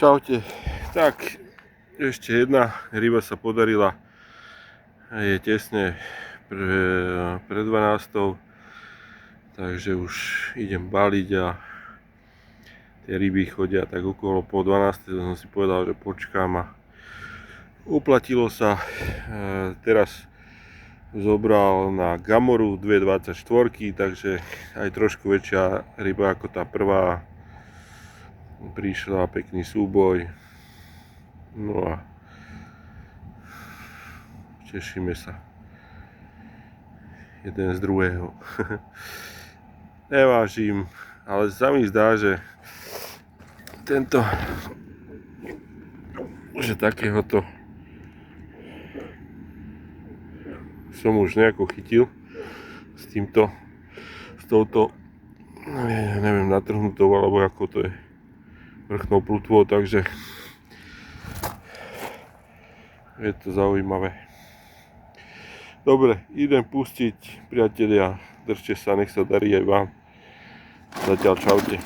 Čaute. Tak, ešte jedna ryba sa podarila. Je tesne pred 12. Takže už idem baliť a tie ryby chodia tak okolo po 12. Som si povedal, že počkám a uplatilo sa. Teraz zobral na Gamoru 2,24, takže aj trošku väčšia ryba ako tá prvá. Prišla, pekný súboj. No a tešíme sa jeden z druhého. Nevážim, ale sa mi zdá, že takéhoto som už nejako chytil s touto neviem, natrhnutou alebo ako to je vrchnou plutvou, takže je to zaujímavé. Dobre, idem pustiť, priatelia, držte sa, nech sa darí aj vám. Zatiaľ čaute.